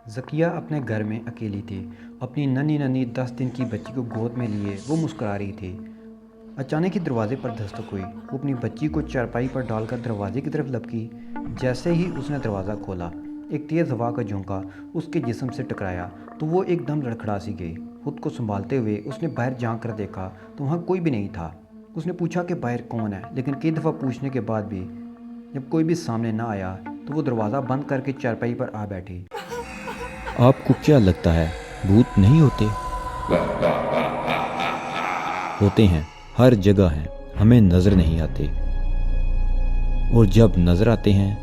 ذکیہ اپنے گھر میں اکیلی تھی۔ اپنی ننھی ننھی 10 دن کی بچی کو گود میں لیے وہ مسکرا رہی تھی۔ اچانک ہی دروازے پر دستک ہوئی۔ وہ اپنی بچی کو چارپائی پر ڈال کر دروازے کی طرف لپکی۔ جیسے ہی اس نے دروازہ کھولا، ایک تیز ہوا کا جھونکا اس کے جسم سے ٹکرایا تو وہ ایک دم لڑکھڑا سی گئی۔ خود کو سنبھالتے ہوئے اس نے باہر جھانک کر دیکھا تو وہاں کوئی بھی نہیں تھا۔ اس نے پوچھا کہ باہر کون ہے، لیکن کئی دفعہ پوچھنے کے بعد بھی جب کوئی بھی سامنے نہ آیا تو وہ دروازہ بند کر کے چارپائی پر آ بیٹھی۔ آپ کو کیا لگتا ہے بھوت نہیں ہوتے؟ ہوتے ہیں، ہر جگہ ہیں، ہمیں نظر نہیں آتے، اور جب نظر آتے ہیں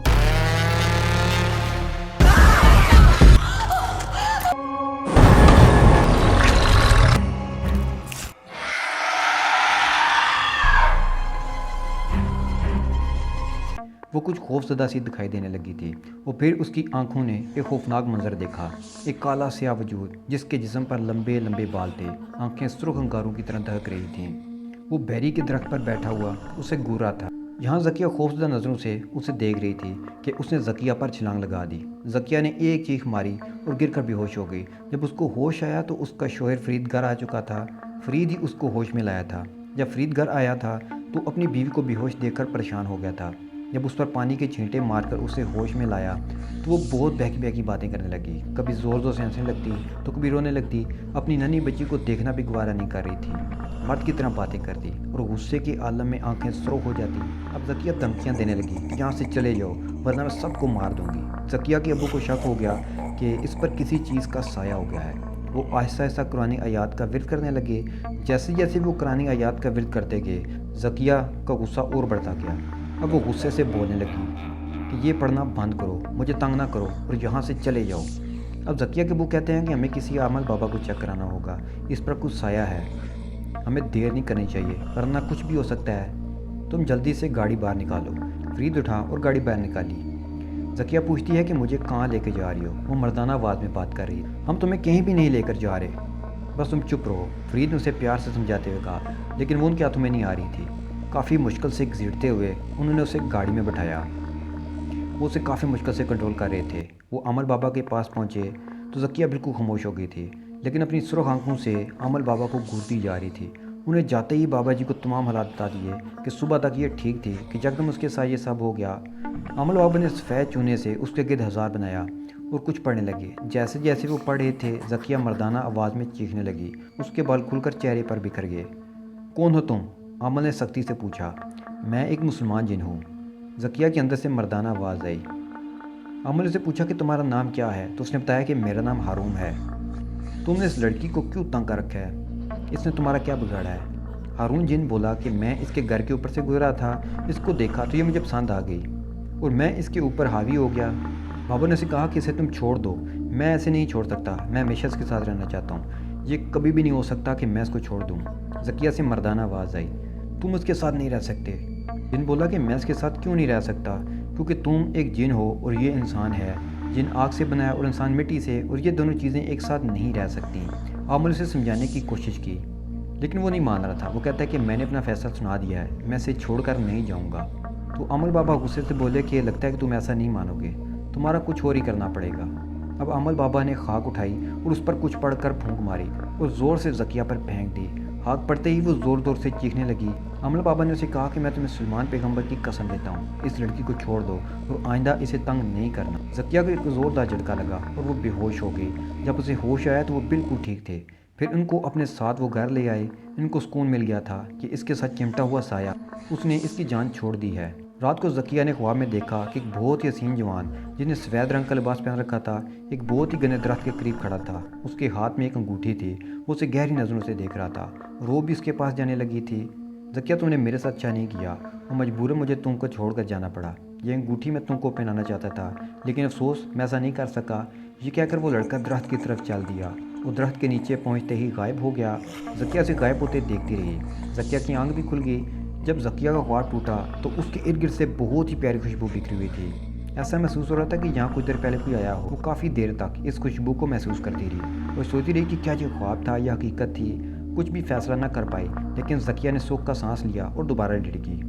وہ کچھ خوفزدہ سی دکھائی دینے لگی تھی۔ اور پھر اس کی آنکھوں نے ایک خوفناک منظر دیکھا، ایک کالا سیاہ وجود جس کے جسم پر لمبے لمبے بال تھے، آنکھیں سرخ انگاروں کی طرح دہک رہی تھیں۔ وہ بیری کے درخت پر بیٹھا ہوا اسے گور رہا تھا۔ یہاں ذکیہ خوفزدہ نظروں سے اسے دیکھ رہی تھی کہ اس نے ذکیہ پر چھلانگ لگا دی۔ ذکیہ نے ایک چیخ ماری اور گر کر بے ہوش ہو گئی۔ جب اس کو ہوش آیا تو اس کا شوہر فرید گھر آ چکا تھا۔ فرید ہی اس کو ہوش میں لایا تھا۔ جب فرید گھر آیا تھا تو اپنی بیوی کو بے ہوش دیکھ کر پریشان ہو گیا تھا۔ جب اس پر پانی کے چھینٹے مار کر اسے ہوش میں لایا تو وہ بہت بہکی بہکی باتیں کرنے لگی، کبھی زور زور سے ہنسنے لگتی تو کبھی رونے لگتی۔ اپنی ننھی بچی کو دیکھنا بھی گوارا نہیں کر رہی تھی، مرد کی طرح باتیں کرتی اور غصے کے عالم میں آنکھیں سرخ ہو جاتی۔ اب ذکیہ دھمکیاں دینے لگی کہ یہاں سے چلے جاؤ ورنہ میں سب کو مار دوں گی۔ ذکیہ کے ابو کو شک ہو گیا کہ اس پر کسی چیز کا سایہ ہو گیا ہے۔ وہ آہستہ آہستہ قرآن آیات کا ورد کرنے لگے۔ جیسے جیسے وہ قرآن آیات کا ورد کرتے گئے، ذکیہ کا غصہ اور بڑھتا گیا۔ اب وہ غصے سے بولنے لگی کہ یہ پڑھنا بند کرو، مجھے تنگ نہ کرو اور یہاں سے چلے جاؤ۔ اب ذکیہ کے ابو کہتے ہیں کہ ہمیں کسی عامل بابا کو چیک کرانا ہوگا، اس پر کچھ سایہ ہے، ہمیں دیر نہیں کرنی چاہیے ورنہ کچھ بھی ہو سکتا ہے، تم جلدی سے گاڑی باہر نکالو۔ فرید اٹھا اور گاڑی باہر نکالی۔ ذکیہ پوچھتی ہے کہ مجھے کہاں لے کے جا رہی ہو؟ وہ مردانہ آواز میں بات کر رہی ہے، ہم تمہیں کہیں بھی نہیں لے کر جا رہے، بس تم چپ رہو۔ فرید نے اسے پیار سے سمجھاتے ہوئے کہا، لیکن وہ ان کے ہاتھوں میں نہیں آ رہی تھی۔ کافی مشکل سے گھسیٹتے ہوئے انہوں نے اسے گاڑی میں بٹھایا۔ وہ اسے کافی مشکل سے کنٹرول کر رہے تھے۔ وہ عامل بابا کے پاس پہنچے تو ذکیہ بالکل خاموش ہو گئی تھی، لیکن اپنی سرخ آنکھوں سے عامل بابا کو گھورتی جا رہی تھی۔ انہیں جاتے ہی بابا جی کو تمام حالات بتا دیے کہ صبح تک یہ ٹھیک تھی کہ یکدم اس کے ساتھ یہ سب ہو گیا۔ عامل بابا نے سفید چونے سے اس کے گرد ہزار بنایا اور کچھ پڑھنے لگے۔ جیسے جیسے وہ پڑھ رہے تھے، ذکیہ مردانہ آواز میں چیخنے لگی۔ اس کے بال کھل کر چہرے پر بکھر گئے۔ کون ہو تم؟ عامل نے سختی سے پوچھا۔ میں ایک مسلمان جن ہوں، ذکیہ کے اندر سے مردانہ آواز آئی۔ عامل نے اسے پوچھا کہ تمہارا نام کیا ہے تو اس نے بتایا کہ میرا نام ہارون ہے۔ تم نے اس لڑکی کو کیوں تنگ کر رکھا ہے؟ اس نے تمہارا کیا بگاڑا ہے؟ ہارون جن بولا کہ میں اس کے گھر کے اوپر سے گزرا تھا، اس کو دیکھا تو یہ مجھے پسند آ گئی اور میں اس کے اوپر حاوی ہو گیا۔ بابا نے اسے کہا کہ اسے تم چھوڑ دو۔ میں ایسے نہیں چھوڑ سکتا، میں ہمیشہ اس کے ساتھ رہنا چاہتا ہوں، یہ کبھی بھی نہیں ہو سکتا کہ میں اس کو چھوڑ دوں۔ ذکیہ سے مردانہ آواز آئی، تم اس کے ساتھ نہیں رہ سکتے۔ جن بولا کہ میں اس کے ساتھ کیوں نہیں رہ سکتا؟ کیونکہ تم ایک جن ہو اور یہ انسان ہے، جن آگ سے بنایا اور انسان مٹی سے، اور یہ دونوں چیزیں ایک ساتھ نہیں رہ سکتی۔ عامل اسے سمجھانے کی کوشش کی لیکن وہ نہیں مان رہا تھا۔ وہ کہتا ہے کہ میں نے اپنا فیصلہ سنا دیا ہے، میں اسے چھوڑ کر نہیں جاؤں گا۔ تو عامل بابا غصے سے بولے کہ لگتا ہے کہ تم ایسا نہیں مانو گے، تمہارا کچھ اور ہی کرنا پڑے گا۔ اب عامل بابا نے خاک اٹھائی اور اس پر کچھ پڑھ کر پھونک ماری اور زور سے ذکیہ پر پھینک دی۔ خاک پڑتے ہی وہ زور زور سے چیخنے لگی۔ عامل بابا نے اسے کہا کہ میں تمہیں سلیمان پیغمبر کی قسم دیتا ہوں، اس لڑکی کو چھوڑ دو اور آئندہ اسے تنگ نہیں کرنا۔ ذکیہ کو ایک زوردار جھٹکا لگا اور وہ بے ہوش ہو گئی۔ جب اسے ہوش آیا تو وہ بالکل ٹھیک تھے۔ پھر ان کو اپنے ساتھ وہ گھر لے آئے۔ ان کو سکون مل گیا تھا کہ اس کے ساتھ چمٹا ہوا سایہ اس نے اس کی جان چھوڑ دی ہے۔ رات کو ذکیہ نے خواب میں دیکھا کہ ایک بہت ہی حسین جوان جس نے سفید رنگ کا لباس پہن رکھا تھا، ایک بہت ہی گھنے درخت کے قریب کھڑا تھا۔ اس کے ہاتھ میں ایک انگوٹھی تھی۔ وہ اسے گہری نظروں سے دیکھ رہا تھا۔ رو بھی اس کے پاس جانے لگی تھی۔ ذکیہ، تم نے میرے ساتھ اچھا نہیں کیا اور مجبوراً مجھے تم کو چھوڑ کر جانا پڑا۔ یہ انگوٹھی میں تم کو پہنانا چاہتا تھا لیکن افسوس میں ایسا نہیں کر سکا۔ یہ کہہ کر وہ لڑکا درخت کی طرف چل دیا۔ وہ درخت کے نیچے پہنچتے ہی غائب ہو گیا۔ ذکیہ سے غائب ہوتے دیکھتی رہی۔ ذکیہ کی آنکھ بھی کھل گئی۔ جب ذکیہ کا خواب ٹوٹا تو اس کے ارد گرد سے بہت ہی پیاری خوشبو بکھری ہوئی تھی۔ ایسا محسوس ہو رہا تھا کہ یہاں کچھ دیر پہلے کوئی آیا ہو۔ وہ کافی دیر تک اس خوشبو کو محسوس کرتی رہی اور سوچتی رہی کہ کیا یہ خواب تھا یا حقیقت تھی۔ کچھ بھی فیصلہ نہ کر پائی، لیکن ذکیہ نے سکھ کا سانس لیا اور دوبارہ لیٹ گئی۔